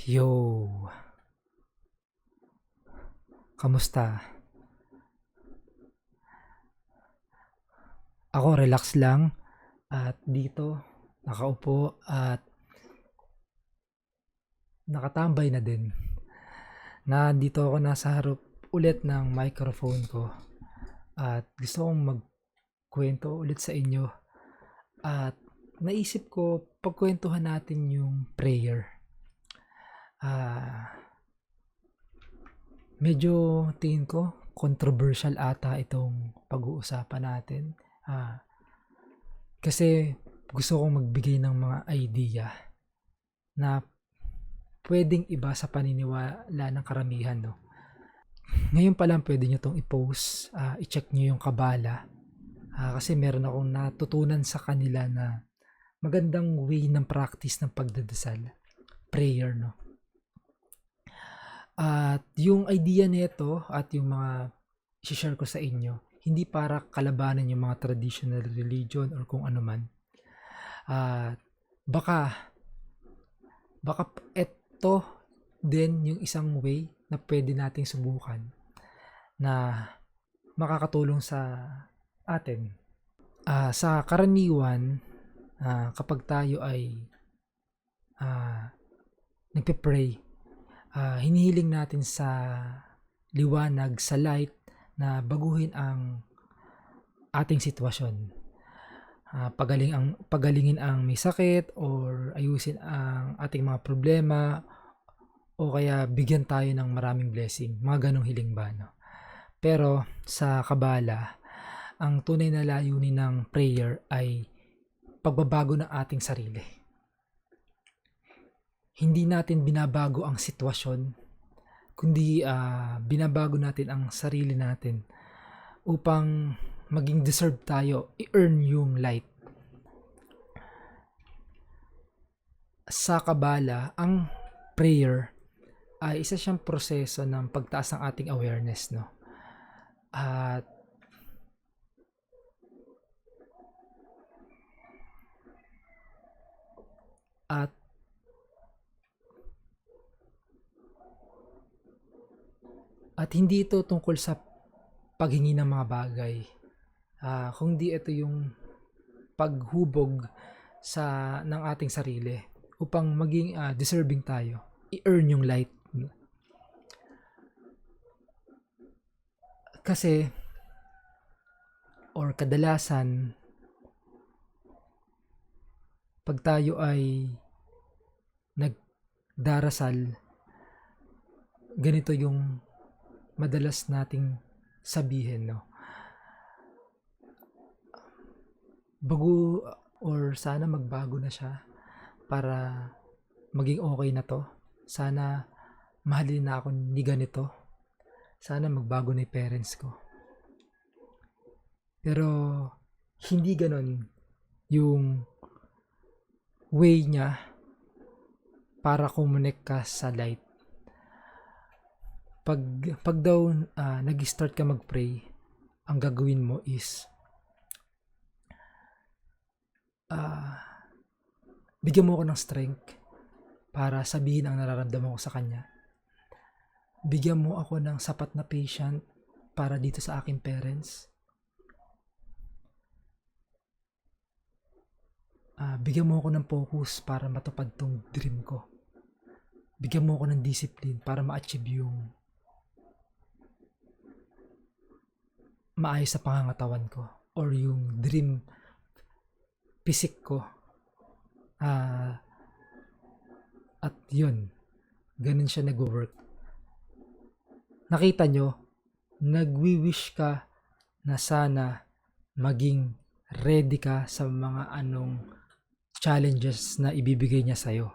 Yo, kamusta? Ako relax lang at dito nakaupo at nakatambay na din. Nandito ako nasa harap ulit ng microphone ko at gusto kong magkwento ulit sa inyo at naisip ko pagkwentuhan natin yung prayer. Ah, Medyo tingin ko controversial ata itong pag-uusapan natin. Ah, Kasi gusto kong magbigay ng mga idea na pwedeng iba sa paniniwala ng karamihan, no? Ngayon pa lang pwede nyo 'tong i-post, i-check nyo yung Kabala, kasi meron akong natutunan sa kanila na magandang way ng practice ng pagdadasal, prayer, no? At yung idea nito at yung mga i-share ko sa inyo, hindi para kalabanan yung mga traditional religion or kung ano man. At baka baka eto din yung isang way na pwede nating subukan na makakatulong sa atin. Sa karaniwan, kapag tayo ay nagpe-pray, hinihiling natin sa liwanag, sa light na baguhin ang ating sitwasyon. Pagalingin ang may sakit or ayusin ang ating mga problema o kaya bigyan tayo ng maraming blessing. Mga ganong hiling ba, no? Pero sa Kabala, ang tunay na layunin ng prayer ay pagbabago ng ating sarili. Hindi natin binabago ang sitwasyon, kundi binabago natin ang sarili natin upang maging deserve tayo, i-earn yung light. Sa Kabala, ang prayer ay isa siyang proseso ng pagtaas ng ating awareness, no? At at at hindi ito tungkol sa paghingi ng mga bagay. Kundi ito yung paghubog ng ating sarili upang maging deserving tayo. I-earn yung light. Kasi or kadalasan pag tayo ay nagdarasal, ganito yung madalas nating sabihin, no? Bago or sana magbago na siya para maging okay na to. Sana mahalin na ako ni ganito. Sana magbago na yung parents ko. Pero hindi ganon yung way niya para connect ka sa light. Pag daw nag-start ka mag-pray, ang gagawin mo is bigyan mo ako ng strength para sabihin ang nararamdaman ko sa kanya. Bigyan mo ako ng sapat na patient para dito sa aking parents. Bigyan mo ako ng focus para matupad tong dream ko. Bigyan mo ako ng discipline para ma-achieve yung maayos sa pangangatawan ko or yung dream physique ko. At yun, ganun siya nag-work. Nakita nyo, nagwi-wish ka na sana maging ready ka sa mga anong challenges na ibibigay niya sa'yo.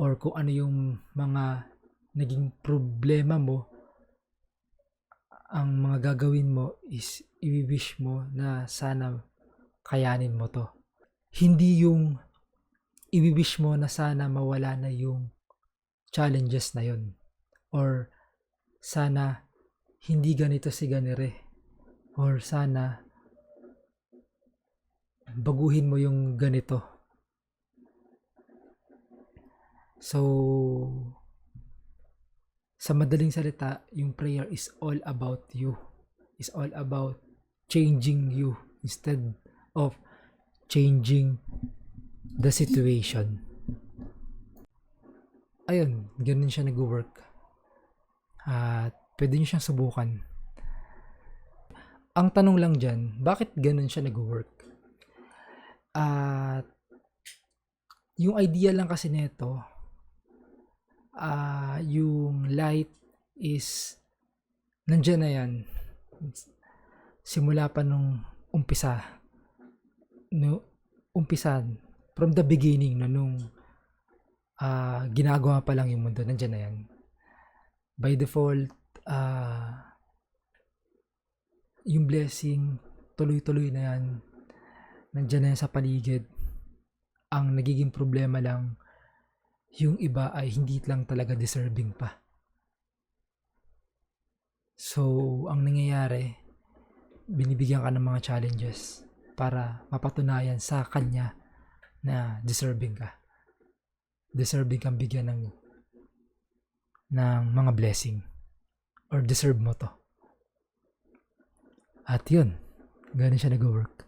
Or kung ano yung mga naging problema mo, ang mga gagawin mo is i-wish mo na sana kayanin mo to. Hindi yung i-wish mo na sana mawala na yung challenges na yun. Or sana hindi ganito si ganire. Or sana baguhin mo yung ganito. So, sa madaling salita, yung prayer is all about you. Is all about changing you instead of changing the situation. Ayun, ganun siya nag-work. At pwede nyo siyang subukan. Ang tanong lang dyan, bakit ganun siya nag-work? At yung idea lang kasi nito, yung light is nandyan na yan. Simula pa nung umpisa. Umpisan, from the beginning na nung ginagawa pa lang yung mundo, nandyan na yan. By default, yung blessing, tuloy-tuloy na yan. Nandyan na yan sa paligid. Ang nagiging problema lang, yung iba ay hindi lang talaga deserving pa. So, ang nangyayari, binibigyan ka ng mga challenges para mapatunayan sa kanya na deserving ka. Deserving kang bigyan ng mga blessing. Or deserve mo to. At yun, ganun siya nag-work.